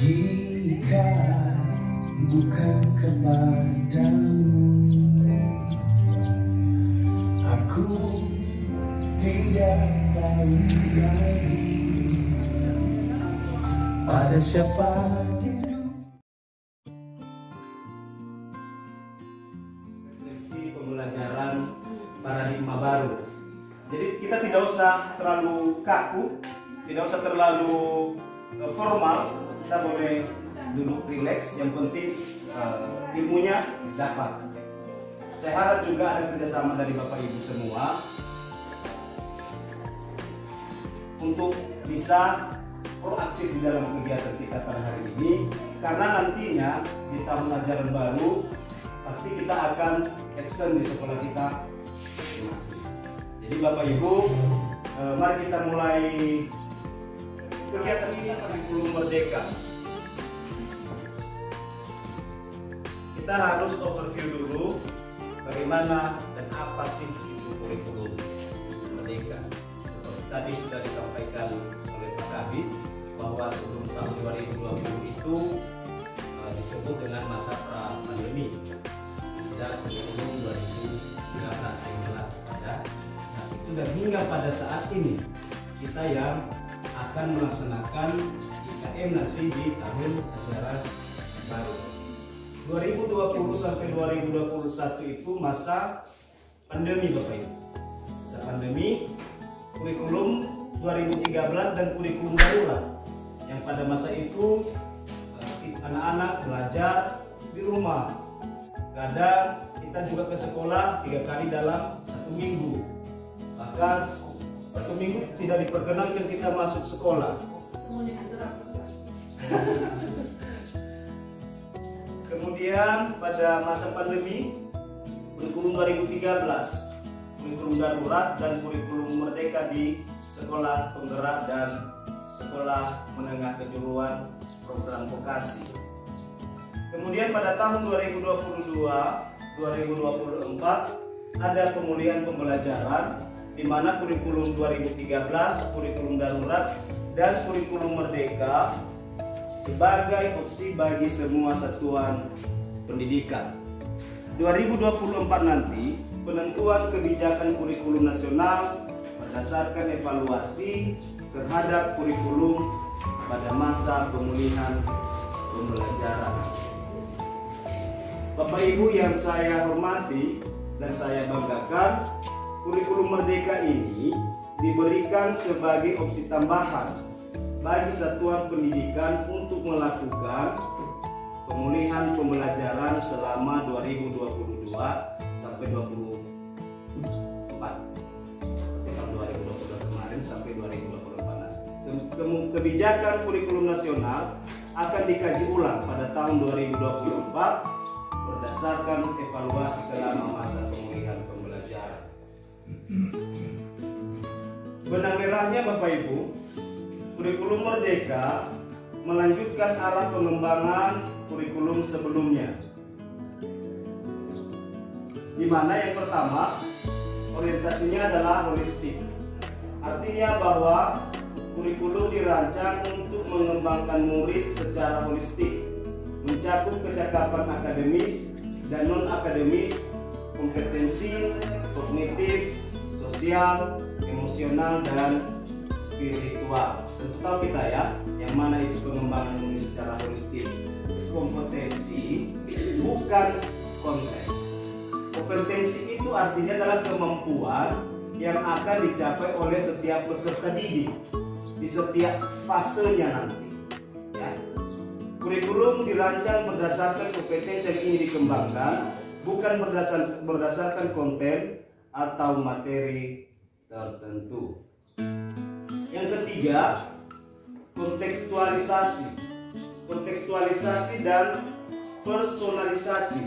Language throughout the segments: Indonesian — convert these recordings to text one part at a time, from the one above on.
Jika bukan kepadamu, aku tidak tahu lagi pada siapa rindu. Refleksi pembelajaran paradigma baru. Jadi kita tidak usah terlalu kaku, tidak usah terlalu formal. Kita boleh duduk rileks, yang penting ilmunya dapat. Saya harap juga ada kerjasama dari Bapak Ibu semua untuk bisa proaktif di dalam kegiatan kita pada hari ini, karena nantinya di tahun ajaran baru pasti kita akan action di sekolah kita masing-masing. Jadi Bapak Ibu, mari kita mulai kegiatan ini, kurikulum merdeka. Kita harus overview dulu bagaimana dan apa sih itu kurikulum merdeka. Seperti tadi sudah disampaikan oleh Pak Kabid bahwa sebelum tahun 2020 itu disebut dengan masa pra-pandemi, dan kurikulum 2013 yang telah pada saat itu, dan hingga pada saat ini kita yang akan melaksanakan IKM nanti di tahun ajaran baru 2020 sampai 2021 itu masa pandemi Bapak Ibu. Masa pandemi, kurikulum 2013 dan kurikulum darurat yang pada masa itu anak-anak belajar di rumah. Kadang kita juga ke sekolah 3 kali dalam 1 minggu. Bahkan 1 minggu tidak diperkenankan kita masuk sekolah. Kemudian pada masa pandemi, kurikulum 2013, kurikulum darurat dan kurikulum merdeka di sekolah penggerak dan sekolah menengah kejuruan program vokasi. Kemudian pada tahun 2022-2024 ada pemulihan pembelajaran, di mana kurikulum 2013, kurikulum darurat, dan kurikulum merdeka sebagai opsi bagi semua satuan pendidikan. 2024 nanti penentuan kebijakan kurikulum nasional berdasarkan evaluasi terhadap kurikulum pada masa pemulihan pembelajaran. Bapak Ibu yang saya hormati dan saya banggakan, kurikulum merdeka ini diberikan sebagai opsi tambahan bagi satuan pendidikan untuk melakukan pemulihan pembelajaran selama 2022 sampai 2024. Tahun 2022 kemarin sampai 2024. Kebijakan kurikulum nasional akan dikaji ulang pada tahun 2024 berdasarkan evaluasi selama masa pemulihan pembelajaran. Benang merahnya Bapak Ibu, kurikulum merdeka melanjutkan arah pengembangan kurikulum sebelumnya, di mana yang pertama orientasinya adalah holistik. Artinya bahwa kurikulum dirancang untuk mengembangkan murid secara holistik, mencakup kecakapan akademis dan non-akademis, kompetensi kognitif, sosial, emosional, dan spiritual. Tentu tahu kita ya, yang mana itu pengembangan murid secara holistik. Kompetensi bukan konten. Kompetensi itu artinya adalah kemampuan yang akan dicapai oleh setiap peserta didik di setiap fasenya nanti. Ya. Kurikulum dirancang berdasarkan kompetensi yang ingin dikembangkan, bukan berdasarkan konten atau materi tertentu. Yang ketiga, kontekstualisasi dan personalisasi.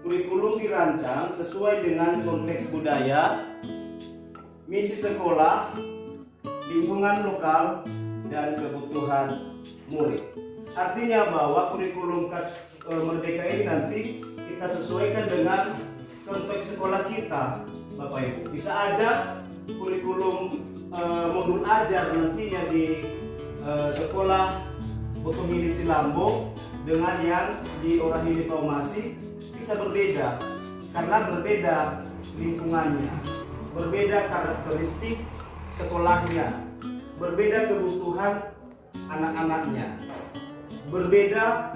Kurikulum dirancang sesuai dengan konteks budaya, misi sekolah, lingkungan lokal, dan kebutuhan murid. Artinya bahwa kurikulum merdeka ini nanti kita sesuaikan dengan konteks sekolah kita, Bapak Ibu. Bisa aja kurikulum modul ajar nantinya di sekolah Botomili Silambo dengan yang di Orahili Paumasi bisa berbeda karena berbeda lingkungannya, berbeda karakteristik sekolahnya, berbeda kebutuhan anak-anaknya, berbeda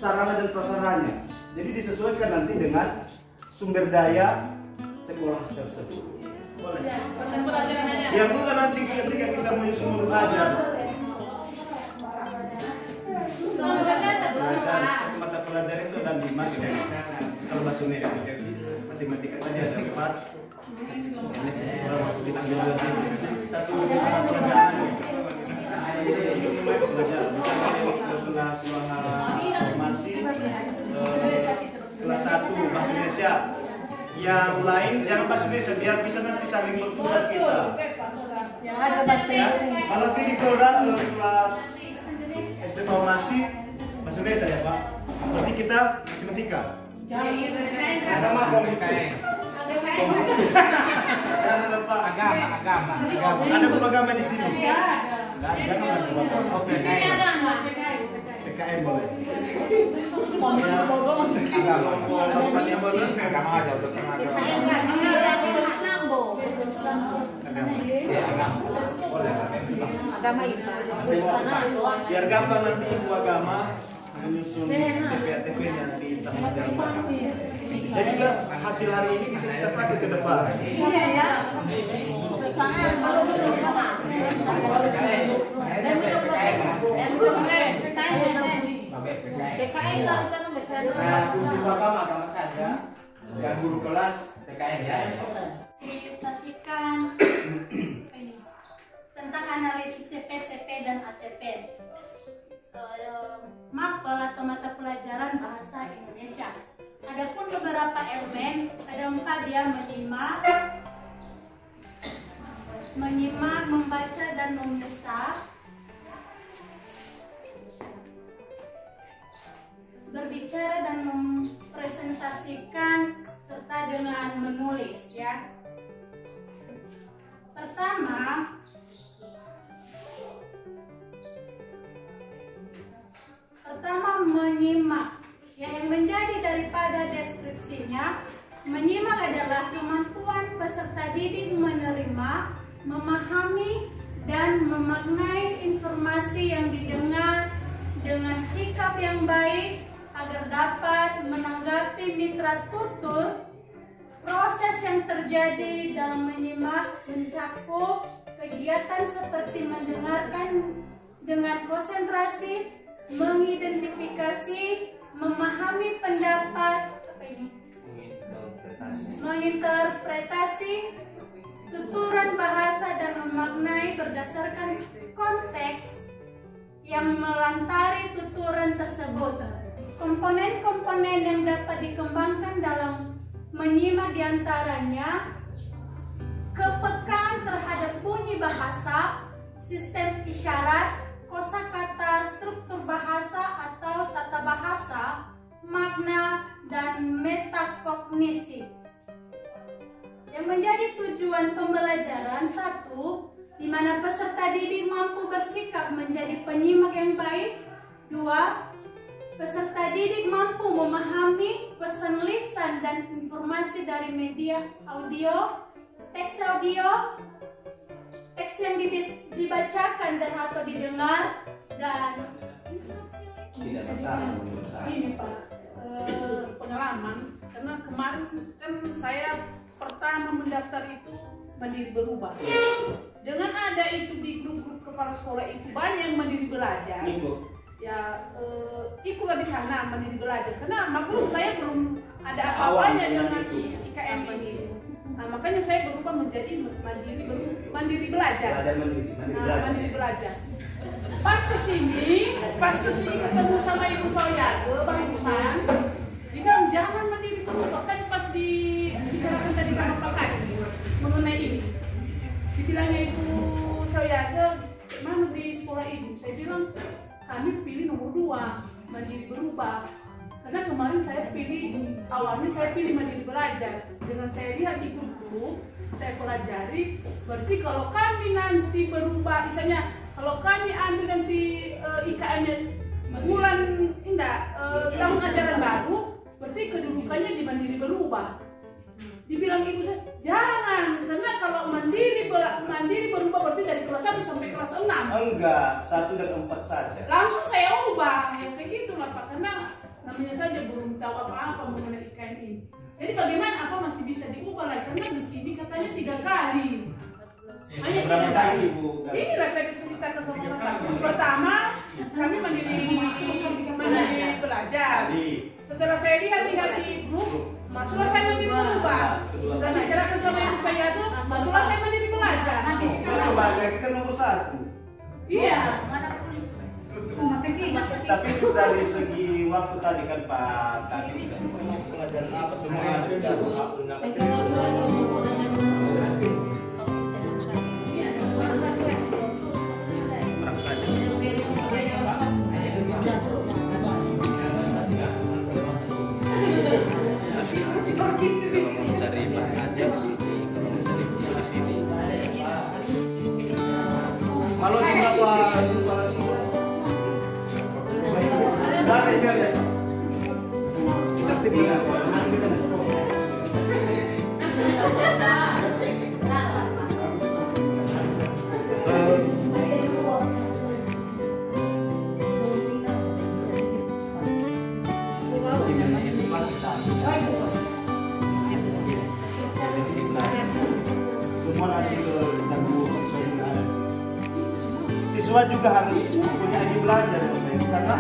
sarana dan prasarannya. Jadi disesuaikan nanti dengan sumber daya sekolah tersebut. Boleh. Yang juga nanti ketika kita menyusun murid ajar. Satu mata pelajaran itu ada 5 gitu. Kalau bahasa Indonesia matematika saja ada 4. Kita ambil satu mata pelajaran. Kelas masih kelas 1 bahasa Indonesia. Yang lain jangan bahasa Indonesia biar bisa nanti saling bertukar kita. Ya, ada bahasa Inggris. Kalau pilih kelas SD Formasi bahasa Indonesia ya Pak. Berarti kita matematika. Agama komisi. Agama. Ada agama di sini. PKM boleh. Agama aja untuk Agama IPA. Biar gampang nanti ibu agama menyusun TPA-TPA di tahun ajaran. Dan juga hasil hari ini bisa kita pakai ke depan. Iya ya. Fungsi agama saja. Dan guru kelas TKN ya. Dipastikan tentang analisis CPTP dan ATP. Mapel atau mata pelajaran bahasa Indonesia. Adapun beberapa elemen, ada 4 dia menyimak, membaca dan menulis, berbicara dan mempresentasikan serta dengan menulis ya. Pertama, menyimak. Yang menjadi daripada deskripsinya, menyimak adalah kemampuan peserta didik menerima, memahami, dan memaknai informasi yang didengar dengan sikap yang baik agar dapat menanggapi mitra tutur. Proses yang terjadi dalam menyimak mencakup kegiatan seperti mendengarkan dengan konsentrasi, mengidentifikasi, memahami pendapat, menginterpretasi tuturan bahasa dan memaknai berdasarkan konteks yang melantari tuturan tersebut. Komponen-komponen yang dapat dikembangkan dalam menyimak diantaranya kepekaan terhadap bunyi bahasa, sistem isyarat, kosakata, struktur bahasa atau tata bahasa, makna, dan metakognisi. Yang menjadi tujuan pembelajaran 1, di mana peserta didik mampu bersikap menjadi penyimak yang baik. 2, peserta didik mampu memahami pesan lisan dan informasi dari media audio, teks yang dibacakan dan atau didengar, dan Tidak masalah. Ini Pak, pengalaman karena kemarin kan saya pertama mendaftar itu Mandiri Berubah. Dengan ada itu di grup-grup kepala sekolah itu banyak yang Mandiri Belajar. Ya ikutlah di sana Mandiri Belajar. Karena maklum saya belum ada apa-apanya dengan IKM ini. Nah, makanya saya berubah menjadi Mandiri Belajar. Mandiri Belajar. Pas kesini ketemu sama Ibu Soyage barusan, dia bilang jangan Mandiri Berubah, kan pas dibicarakan tadi sama Pak Kadi mengenai ini. Dibilangnya Ibu Soyage, mana di sekolah Ibu? Saya bilang kami pilih nomor 2, Mandiri Berubah. Karena kemarin awalnya saya pilih Mandiri Belajar. Dengan saya lihat di grup, saya pelajari, berarti kalau kami nanti berubah, misalnya Kalau kami ambil nanti IKM bulan tahun ajaran baru, berarti kedudukannya di Mandiri berubah. Dibilang ibu saya, jangan, karena kalau mandiri berubah berarti dari kelas 1 sampai kelas 6. Enggak, 1 dan 4 saja. Langsung saya ubah, ya kayak gitulah Pak, karena namanya saja belum tahu apa-apa mengenai IKM ini. Jadi bagaimana apa masih bisa diubah lagi, karena di sini katanya 3 kali. Hanya 3 kali. Inilah saya ceritakan sama Bapak. Pertama, kami mandiri belajar. Setelah saya lihat di grup, maksudnya saya mandiri berubah. Setelah bicarakan sama ibu saya tuh, maksudnya saya mandiri belajar. Kembali ke nomor 1. Iya. Tapi dari segi waktu tadi kan Pak tadi pelajaran apa semua ada. Kalau jumlah semua nanti siswa juga harus punya belajar karena